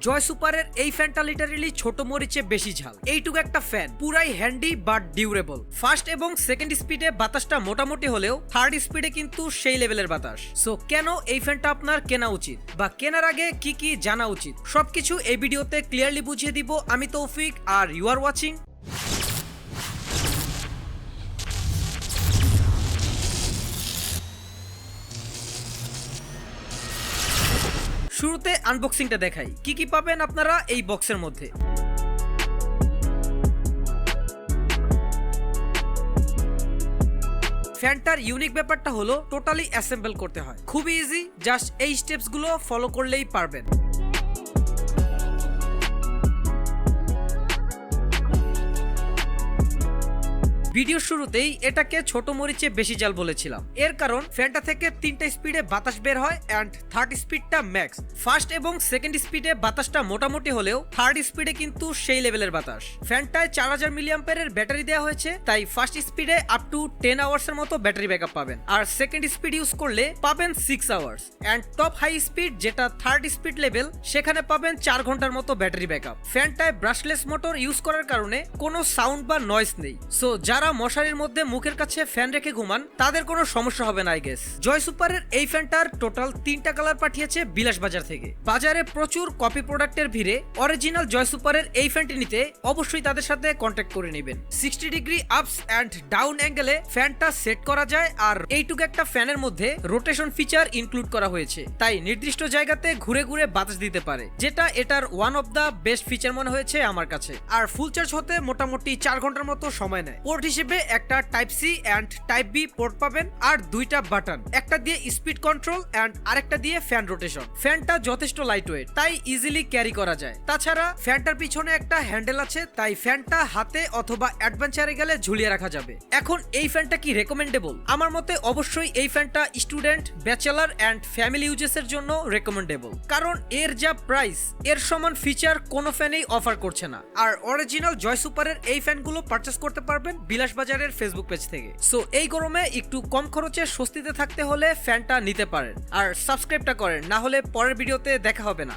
জয়সুপারের এই ফ্যানটা লিটারেলি ছোট মরিচে বেশি ঝাল। এইটুকু একটা ফ্যান পুরাই হ্যান্ডি বাট ডিউরেবল। ফার্স্ট এবং সেকেন্ড স্পিডে বাতাসটা মোটামুটি হলেও থার্ড স্পিডে কিন্তু সেই লেভেলের বাতাস। সো কেন এই ফ্যানটা আপনার কেনা উচিত বা কেনার আগে কি কি জানা উচিত সবকিছু এই ভিডিওতে ক্লিয়ারলি বুঝিয়ে দিব। আমি তৌফিক আর ইউ আর ওয়াচিং শুরুতে আনবক্সিংটা দেখাই কি কি পাবেন আপনারা এই বক্সের মধ্যে। ফ্যানটার ইউনিক ব্যাপারটা হলো টোটালি অ্যাসেম্বল করতে হয়, খুবই ইজি, জাস্ট এই স্টেপস গুলো ফলো করলেই পারবেন। ভিডিও শুরুতেই এটাকে ছোট মরিচে বেশি জাল বলেছিলাম, এর কারণ ফ্যানটা থেকে তিনটা স্পিডে বাতাস বের হয় এন্ড থার্ড স্পিডটা ম্যাক্স। ফার্স্ট এবং সেকেন্ড স্পিডে বাতাসটা মোটামুটি হলেও থার্ড স্পিডে কিন্তু সেই লেভেলের বাতাস। ফ্যানটায় 4000 মিলিঅ্যাম্পিয়ারের ব্যাটারি দেওয়া হয়েছে, তাই ফার্স্ট স্পিডে আপ টু 10 আওয়ার্সের মতো ব্যাটারি ব্যাকআপ পাবেন, আর সেকেন্ড স্পিড ইউজ করলে পাবেন 6 hours and top high speed যেটা থার্ড স্পিড লেভেল সেখানে পাবেন 4 ঘন্টার মতো ব্যাটারি ব্যাকআপ। ফ্যানটায় ব্রাশলেস মোটর ইউজ করার কারণে কোনো সাউন্ড বা নয়েজ নেই, সো যারা মশারির মধ্যে মুখের কাছে ফ্যান রেখে ঘুমান তাদের কোনো সমস্যা হবে না আই গেস। জয়সুপারের এই ফ্যানটার টোটাল 3টা কালার পাঠিয়েছে বিলাস বাজার থেকে। বাজারে প্রচুর কপি প্রোডাক্টের ভিড়ে অরিজিনাল জয়সুপারের এই ফ্যানটি নিতে অবশ্যই তাদের সাথে কন্ট্যাক্ট করে নেবেন। 60 ডিগ্রি আপস এন্ড ডাউন অ্যাঙ্গেলে ফ্যানটা সেট করা যায়, আর এইটুকু একটা ফ্যানের মধ্যে রোটেশন ফিচার ইনক্লুড করা হয়েছে, তাই নির্দিষ্ট জায়গাতে ঘুরে ঘুরে বাতাস দিতে পারে, যেটা এটার one of the best feature মনে হয়েছে আমার কাছে। আর ফুল চার্জ হতে মোটামুটি 4 ঘন্টার মতো সময় নেয়। পোর্ট হিসেবে একটা type C and type B port পাবেন, আর দুইটা বাটন, একটা দিয়ে স্পিড কন্ট্রোল এন্ড আরেকটা দিয়ে ফ্যান রোটেশন। ফ্যানটা যথেষ্ট লাইট ওয়েট, তাই ইজিলি ক্যারি করা যায়। তাছাড়া ফ্যানটার পিছনে একটা হ্যান্ডেল আছে, তাই ফ্যানটা হাতে অথবা অ্যাডভেঞ্চারে গেলে ঝুলিয়ে রাখা যাবে। এখন এই ফ্যানটা কি রেকমেন্ডেবল? আমার মতে অবশ্যই এই ফ্যানটা স্টুডেন্ট, ব্যাচেলার এন্ড ফ্যামিলি ইউজেসের জন্য রেকমেন্ডেবল, কারণ এর যা প্রাইস এর সমান ফিচার কোনো ফ্যানেই অফার করছে না। আর অরিজিনাল জয়সুপারের এই ফ্যানগুলো পারচেস করতে পারবেন বিলাস বাজারের ফেসবুক পেজ থেকে। সো এই গরমে একটু কম খরচে স্বস্তিতে থাকতে হলে ফ্যানটা নিতে পারেন, আর সাবস্ক্রাইবটা করেন, না হলে পরের ভিডিওতে দেখা হবে না।